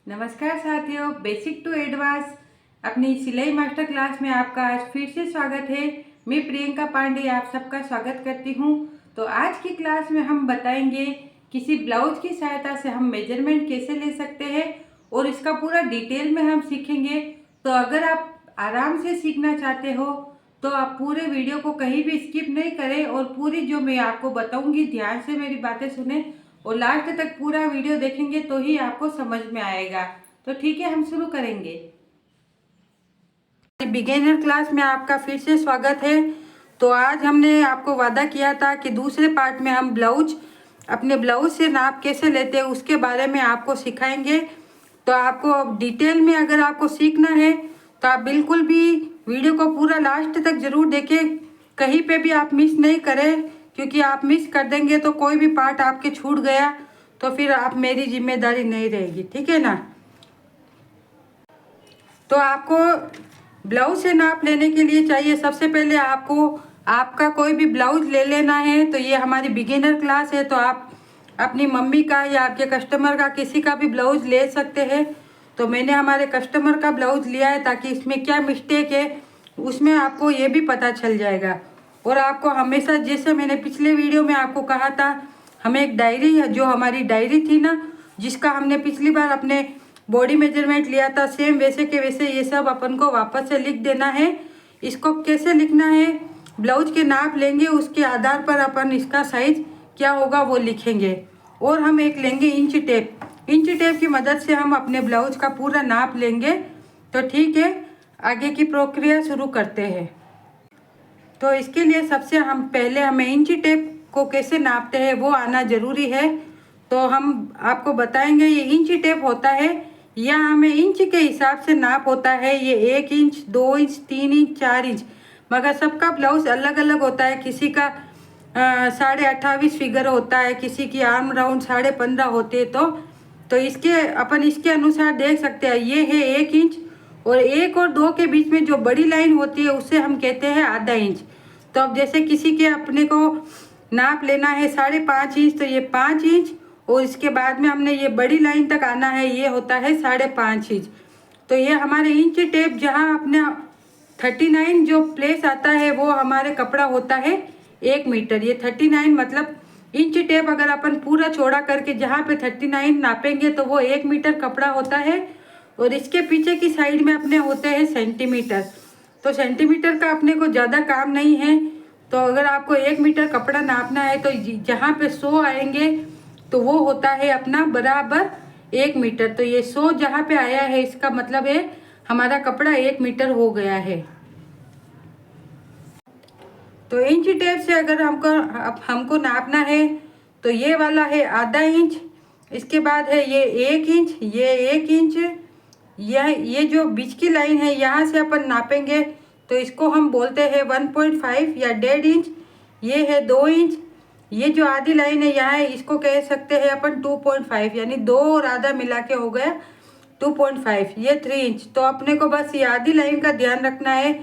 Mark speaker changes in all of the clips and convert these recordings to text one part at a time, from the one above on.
Speaker 1: नमस्कार साथियों, basic to advance अपनी सिलाई मास्टर क्लास में आपका आज फिर से स्वागत है। मैं प्रियंका पांडे आप सबका स्वागत करती हूं। तो आज की क्लास में हम बताएंगे किसी ब्लाउज की सहायता से हम मेजरमेंट कैसे ले सकते हैं और इसका पूरा डिटेल में हम सीखेंगे। तो अगर आप आराम से सीखना चाहते हो तो आप पूरे वीडियो को कहीं भी स्किप नहीं करें और पूरी जो मैं आपको बताऊंगी ध्यान से मेरी बातें सुने और लास्ट तक पूरा वीडियो देखेंगे तो ही आपको समझ में आएगा। तो ठीक है, हम शुरू करेंगे। बिगिनर क्लास में आपका फिर से स्वागत है। तो आज हमने आपको वादा किया था कि दूसरे पार्ट में हम अपने ब्लाउज से नाप कैसे लेते हैं उसके बारे में आपको सिखाएंगे। तो आपको डिटेल में अगर आपको सीखना है तो आप बिल्कुल भी वीडियो को पूरा लास्ट तक जरूर देखें, कहीं पे भी आप मिस नहीं करें, क्योंकि आप मिस कर देंगे तो कोई भी पार्ट आपके छूट गया तो फिर आप मेरी जिम्मेदारी नहीं रहेगी, ठीक है ना। तो आपको ब्लाउज से नाप लेने के लिए चाहिए सबसे पहले आपको आपका कोई भी ब्लाउज ले लेना है। तो ये हमारी बिगिनर क्लास है, तो आप अपनी मम्मी का या आपके कस्टमर का किसी का भी ब्लाउज ले सकते हैं। तो मैंने हमारे कस्टमर का ब्लाउज लिया है ताकि इसमें क्या मिस्टेक है उसमें आपको ये भी पता चल जाएगा। और आपको हमेशा, जैसे मैंने पिछले वीडियो में आपको कहा था, हमें एक डायरी, जो हमारी डायरी थी ना, जिसका हमने पिछली बार अपने बॉडी मेजरमेंट लिया था, सेम वैसे के वैसे ये सब अपन को वापस से लिख देना है। इसको कैसे लिखना है, ब्लाउज के नाप लेंगे, उसके आधार पर अपन इसका साइज क्या होगा वो लिखेंगे। और हम एक लेंगे इंच टेप। इंच टेप की मदद से हम अपने ब्लाउज का पूरा नाप लेंगे। तो ठीक है, आगे की प्रक्रिया शुरू करते हैं। तो इसके लिए सबसे पहले हमें इंच टेप को कैसे नापते हैं वो आना जरूरी है। तो हम आपको बताएंगे। ये इंच टेप होता है, या हमें इंच के हिसाब से नाप होता है। ये 1 इंच, 2 इंच, 3 इंच, 4 इंच, मगर सबका ब्लाउज अलग अलग होता है। किसी का 28.5 फिगर होता है, किसी की आर्म राउंड 15.5 होते हैं। तो इसके अपन इसके अनुसार देख सकते हैं। ये है 1 इंच, और 1 और 2 के बीच में जो बड़ी लाइन होती है उसे हम कहते हैं आधा इंच। तो अब जैसे किसी के अपने को नाप लेना है 5.5 इंच, तो ये 5 इंच, और इसके बाद में हमने ये बड़ी लाइन तक आना है, ये होता है 5.5 इंच। तो ये हमारे इंच टेप, जहाँ अपने 39 जो प्लेस आता है वो हमारे कपड़ा होता है 1 मीटर। ये 39 मतलब इंच टेप अगर अपन पूरा चौड़ा करके जहाँ पे 39 नापेंगे तो वो 1 मीटर कपड़ा होता है। और इसके पीछे की साइड में अपने होते हैं सेंटीमीटर। तो सेंटीमीटर का अपने को ज़्यादा काम नहीं है। तो अगर आपको 1 मीटर कपड़ा नापना है तो जहाँ पे 100 आएंगे तो वो होता है अपना बराबर 1 मीटर। तो ये 100 जहाँ पे आया है इसका मतलब है हमारा कपड़ा 1 मीटर हो गया है। तो इंच टेप से अगर हमको नापना है तो ये वाला है आधा इंच, इसके बाद है ये 1 इंच, ये 1 इंच, ये जो बीच की लाइन है यहाँ से अपन नापेंगे तो इसको हम बोलते हैं 1.5 या 1.5 इंच। ये है 2 इंच, ये जो आधी लाइन है यहाँ है इसको कह सकते हैं अपन 2.5, यानी 2 और आधा मिला के हो गया 2.5। ये 3 इंच। तो अपने को बस ये आधी लाइन का ध्यान रखना है।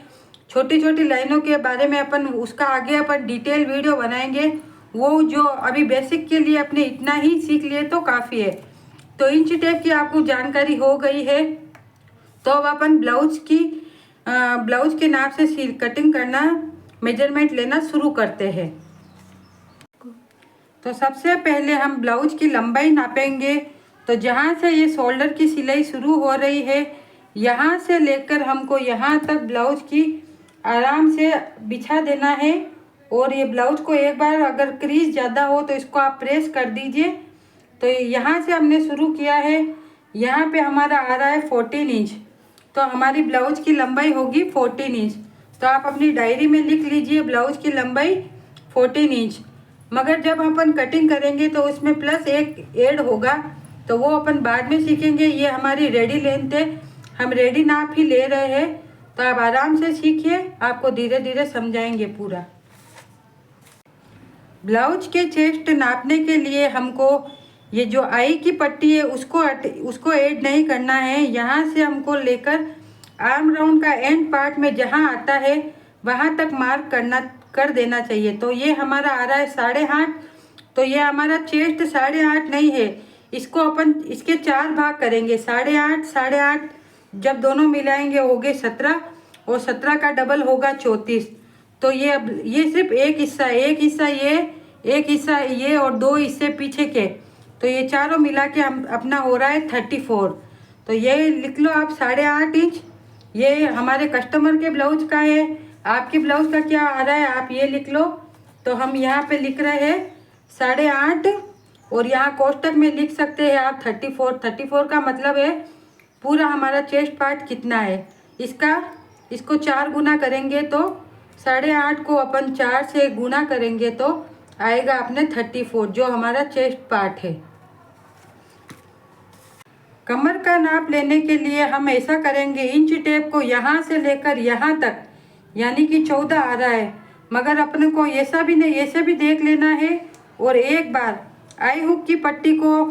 Speaker 1: छोटी छोटी लाइनों के बारे में अपन उसका आगे अपन डिटेल वीडियो बनाएंगे। वो जो अभी बेसिक के लिए अपने इतना ही सीख लिए तो काफ़ी है। तो इंच टेप की आपको जानकारी हो गई है। तो अब अपन ब्लाउज के नाप से कटिंग करना, मेजरमेंट लेना शुरू करते हैं। तो सबसे पहले हम ब्लाउज की लंबाई नापेंगे। तो जहाँ से ये शोल्डर की सिलाई शुरू हो रही है, यहाँ से लेकर हमको यहाँ तक ब्लाउज की आराम से बिछा देना है। और ये ब्लाउज को एक बार अगर क्रीज ज़्यादा हो तो इसको आप प्रेस कर दीजिए। तो यहाँ से हमने शुरू किया है, यहाँ पे हमारा आ रहा है 14 इंच। तो हमारी ब्लाउज की लंबाई होगी 14 इंच। तो आप अपनी डायरी में लिख लीजिए ब्लाउज की लंबाई 14 इंच। मगर जब अपन कटिंग करेंगे तो उसमें +1 ऐड होगा, तो वो अपन बाद में सीखेंगे। ये हमारी रेडी लेंथ है, हम रेडी नाप ही ले रहे हैं। तो आप आराम से सीखिए, आपको धीरे धीरे समझाएंगे पूरा। ब्लाउज के चेस्ट नापने के लिए हमको ये जो आई की पट्टी है उसको ऐड नहीं करना है। यहाँ से हमको लेकर आर्म राउंड का एंड पार्ट में जहाँ आता है वहाँ तक मार्क कर देना चाहिए। तो ये हमारा आ रहा है 8.5। तो ये हमारा चेस्ट 8.5 नहीं है, इसको अपन इसके 4 भाग करेंगे, 8.5 8.5 जब दोनों मिलाएंगे हो गए 17 और 17 का डबल होगा 34। तो ये अब ये सिर्फ एक हिस्सा ये, एक हिस्सा ये और 2 हिस्से पीछे के, तो ये चारों मिला के हम अपना हो रहा है 34। तो ये लिख लो आप 8.5 इंच। ये हमारे कस्टमर के ब्लाउज का है, आपके ब्लाउज का क्या आ रहा है आप ये लिख लो। तो हम यहाँ पे लिख रहे हैं 8.5 और यहाँ कोष्टक में लिख सकते हैं आप 34। 34 का मतलब है पूरा हमारा चेस्ट पार्ट कितना है, इसको 4 गुना करेंगे तो 8.5 को अपन 4 से गुना करेंगे तो आएगा अपने 34 जो हमारा चेस्ट पार्ट है। कमर का नाप लेने के लिए हम ऐसा करेंगे, इंच टेप को यहाँ से लेकर यहाँ तक यानी कि 14 आ रहा है, मगर अपने को ऐसा भी नहीं, ऐसे भी देख लेना है। और एक बार आई हुक की पट्टी को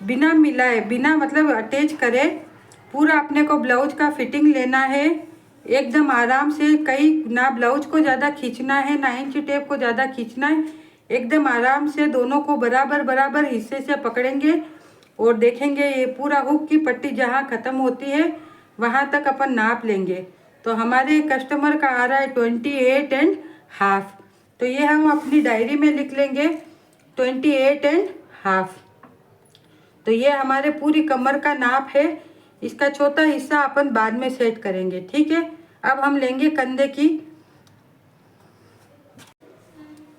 Speaker 1: बिना मिलाए, बिना मतलब अटैच करे पूरा अपने को ब्लाउज का फिटिंग लेना है एकदम आराम से। कहीं ना ब्लाउज को ज़्यादा खींचना है ना इंच टेप को ज़्यादा खींचना है, एकदम आराम से दोनों को बराबर बराबर हिस्से से पकड़ेंगे और देखेंगे ये पूरा हुक की पट्टी जहाँ ख़त्म होती है वहाँ तक अपन नाप लेंगे। तो हमारे कस्टमर का आ रहा है 28.5। तो ये हम अपनी डायरी में लिख लेंगे 28.5। तो ये हमारे पूरी कमर का नाप है। इसका चौथा हिस्सा अपन बाद में सेट करेंगे, ठीक है। अब हम लेंगे कंधे की।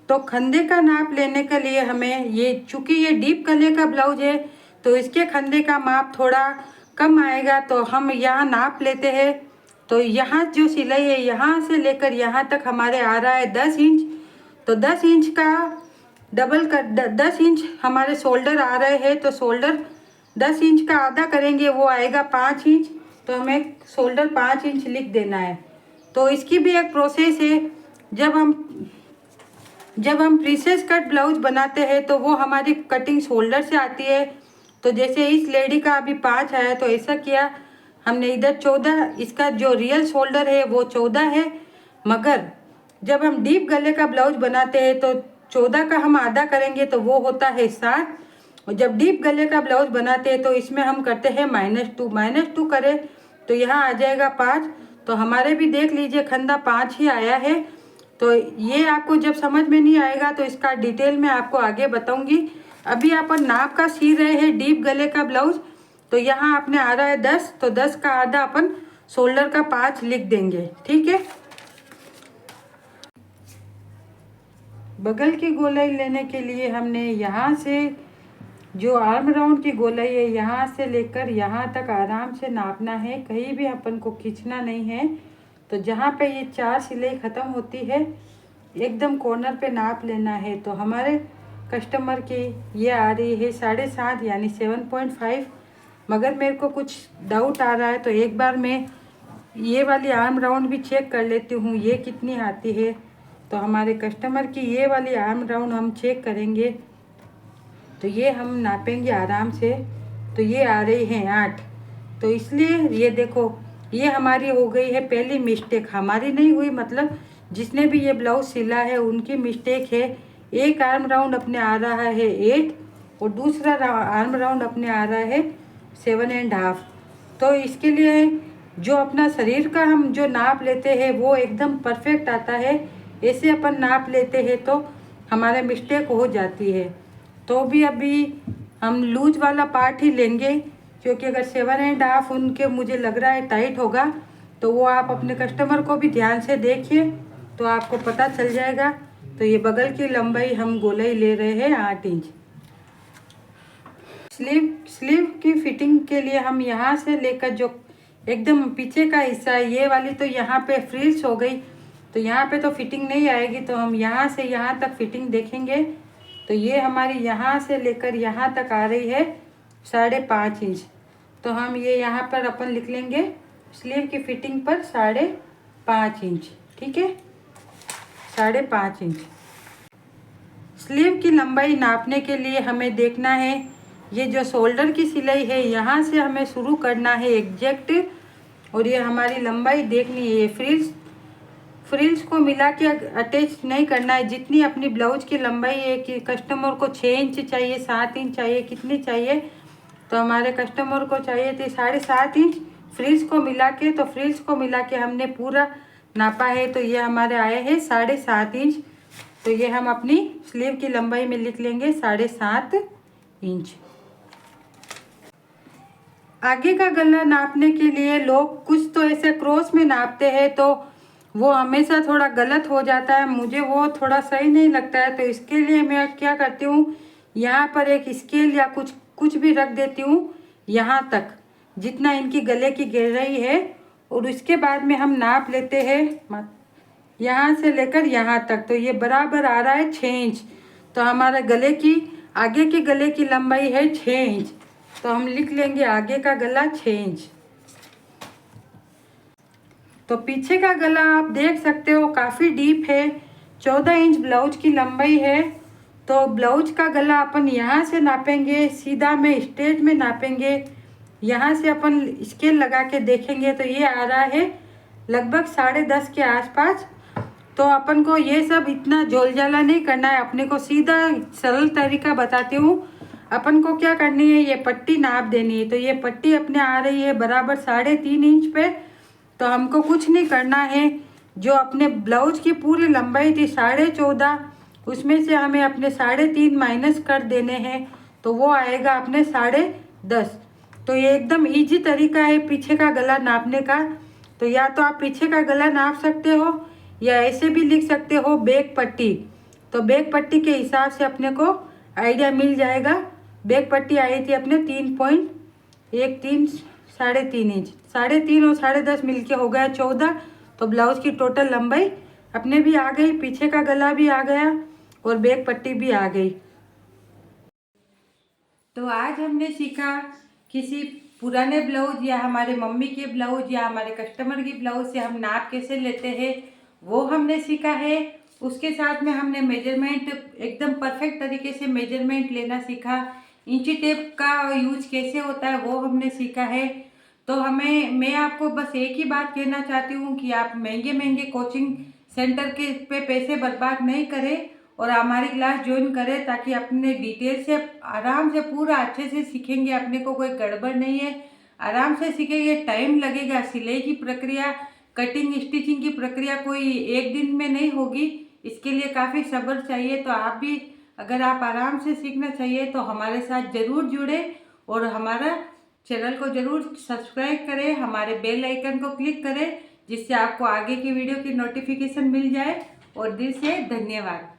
Speaker 1: तो कंधे का नाप लेने के लिए हमें ये, चूँकि ये डीप गले का ब्लाउज है तो इसके कंधे का माप थोड़ा कम आएगा, तो हम यहाँ नाप लेते हैं। तो यहाँ जो सिलाई है यहाँ से लेकर यहाँ तक हमारे आ रहा है 10 इंच। तो 10 इंच का डबल कर 10 इंच हमारे शोल्डर आ रहे हैं, तो शोल्डर 10 इंच का आधा करेंगे वो आएगा 5 इंच। तो हमें शोल्डर 5 इंच लिख देना है। तो इसकी भी एक प्रोसेस है। जब हम प्रिंसेस कट ब्लाउज बनाते हैं तो वो हमारी कटिंग शोल्डर से आती है। तो जैसे इस लेडी का अभी 5 आया तो ऐसा किया हमने, इधर 14, इसका जो रियल शोल्डर है वो 14 है, मगर जब हम डीप गले का ब्लाउज बनाते हैं तो 14 का हम आधा करेंगे तो वो होता है 7। और जब डीप गले का ब्लाउज बनाते हैं तो इसमें हम करते हैं -2 करें तो यहाँ आ जाएगा 5। तो हमारे भी देख लीजिए खंदा 5 ही आया है। तो ये आपको जब समझ में नहीं आएगा तो इसका डिटेल में आपको आगे बताऊंगी। अभी अपन नाप का सी रहे हैं डीप गले का ब्लाउज। तो यहाँ आपने आ रहा है 10, तो 10 का आधा अपन शोल्डर का 5 लिख देंगे, ठीक है। बगल की गोलाई लेने के लिए हमने यहाँ से जो आर्म राउंड की गोलाई है यहाँ से लेकर यहाँ तक आराम से नापना है, कहीं भी अपन को खींचना नहीं है। तो जहाँ पे ये 4 सिलाई ख़त्म होती है एकदम कॉर्नर पे नाप लेना है। तो हमारे कस्टमर की ये आ रही है 7.5 यानी 7.5, मगर मेरे को कुछ डाउट आ रहा है तो एक बार मैं ये वाली आर्म राउंड भी चेक कर लेती हूँ ये कितनी आती है। तो हमारे कस्टमर की ये वाली आर्म राउंड हम चेक करेंगे। तो ये हम नापेंगे आराम से। तो ये आ रही है 8। तो इसलिए ये देखो ये हमारी हो गई है पहली मिस्टेक, हमारी नहीं हुई, मतलब जिसने भी ये ब्लाउज सिला है उनकी मिस्टेक है। एक आर्म राउंड अपने आ रहा है 8 और दूसरा आर्म राउंड अपने आ रहा है 7.5। तो इसके लिए जो अपना शरीर का हम जो नाप लेते हैं वो एकदम परफेक्ट आता है। ऐसे अपन नाप लेते हैं तो हमारे मिस्टेक हो जाती है। तो भी अभी हम लूज वाला पार्ट ही लेंगे, क्योंकि अगर 7.5 उनके मुझे लग रहा है टाइट होगा तो वो आप अपने कस्टमर को भी ध्यान से देखिए तो आपको पता चल जाएगा। तो ये बगल की लंबाई हम गोलाई ले रहे हैं 8 इंच। स्लीव की फिटिंग के लिए हम यहाँ से लेकर जो एकदम पीछे का हिस्सा है ये वाली, तो यहाँ पे फ्रिल्स हो गई तो यहाँ पे तो फिटिंग नहीं आएगी। तो हम यहाँ से यहाँ तक फिटिंग देखेंगे। तो ये हमारी यहाँ से लेकर यहाँ तक आ रही है 5.5 इंच। तो हम ये यहाँ पर अपन लिख लेंगे स्लीव की फिटिंग पर 5.5 इंच, ठीक है, 5.5 इंच। स्लीव की लंबाई नापने के लिए हमें देखना है ये जो शोल्डर की सिलाई है यहाँ से हमें शुरू करना है एग्जैक्ट, और ये हमारी लंबाई देखनी है। ये फ्रिल्स को मिला के अटैच नहीं करना है। जितनी अपनी ब्लाउज की लंबाई है कि कस्टमर को 6 इंच चाहिए, 7 इंच चाहिए, कितनी चाहिए तो हमारे कस्टमर को चाहिए थी 7.5 इंच फ्रिल्स को मिला के। तो फ्रिल्स को मिला के हमने पूरा नापा है, तो ये हमारे आए हैं 7.5 इंच। तो ये हम अपनी स्लीव की लंबाई में लिख लेंगे 7.5 इंच। आगे का गला नापने के लिए लोग कुछ तो ऐसे क्रॉस में नापते हैं, तो वो हमेशा थोड़ा गलत हो जाता है, मुझे वो थोड़ा सही नहीं लगता है। तो इसके लिए मैं क्या करती हूँ, यहाँ पर एक स्केल या कुछ भी रख देती हूँ यहाँ तक, जितना इनकी गले की गहराई है, और उसके बाद में हम नाप लेते हैं यहाँ से लेकर यहाँ तक। तो ये बराबर आ रहा है 6 इंच। तो हमारे गले की आगे के गले की लंबाई है 6 इंच। तो हम लिख लेंगे आगे का गला 6 इंच। तो पीछे का गला आप देख सकते हो काफ़ी डीप है, 14 इंच ब्लाउज की लंबाई है। तो ब्लाउज का गला अपन यहाँ से नापेंगे, सीधा में स्ट्रेट में नापेंगे। यहाँ से अपन स्केल लगा के देखेंगे तो ये आ रहा है लगभग 10.5 के आसपास। तो अपन को ये सब इतना झोलझाला नहीं करना है, अपने को सीधा सरल तरीका बताती हूँ। अपन को क्या करनी है, ये पट्टी नाप देनी है। तो ये पट्टी अपने आ रही है बराबर 3.5 इंच पे। तो हमको कुछ नहीं करना है, जो अपने ब्लाउज की पूरी लंबाई थी 14.5, उसमें से हमें अपने 3.5 माइनस कर देने हैं। तो वो आएगा अपने 10.5। तो ये एकदम इजी तरीका है पीछे का गला नापने का। तो या तो आप पीछे का गला नाप सकते हो, या ऐसे भी लिख सकते हो बैक पट्टी। तो बैक पट्टी के हिसाब से अपने को आइडिया मिल जाएगा। बैक पट्टी आई थी अपने 3.13 3.5 इंच, 3.5 और 10.5 मिलके हो गया 14। तो ब्लाउज की टोटल लंबाई अपने भी आ गई, पीछे का गला भी आ गया और बैक पट्टी भी आ गई। तो आज हमने सीखा किसी पुराने ब्लाउज या हमारे मम्मी के ब्लाउज या हमारे कस्टमर की ब्लाउज से हम नाप कैसे लेते हैं, वो हमने सीखा है। उसके साथ में हमने मेजरमेंट एकदम परफेक्ट तरीके से मेजरमेंट लेना सीखा। इंची टेप का यूज कैसे होता है वो हमने सीखा है। तो मैं आपको बस एक ही बात कहना चाहती हूँ कि आप महंगे महंगे कोचिंग सेंटर के पे पैसे बर्बाद नहीं करें और हमारी क्लास ज्वाइन करें, ताकि अपने डिटेल से आराम से पूरा अच्छे से सीखेंगे। अपने को कोई गड़बड़ नहीं है, आराम से सीखेंगे। टाइम लगेगा, सिलाई की प्रक्रिया, कटिंग स्टिचिंग की प्रक्रिया कोई एक दिन में नहीं होगी, इसके लिए काफ़ी सब्र चाहिए। तो आप भी अगर आप आराम से सीखना चाहिए तो हमारे साथ ज़रूर जुड़े और हमारा चैनल को ज़रूर सब्सक्राइब करें, हमारे बेल आइकन को क्लिक करें, जिससे आपको आगे की वीडियो की नोटिफिकेशन मिल जाए। और दिल से धन्यवाद।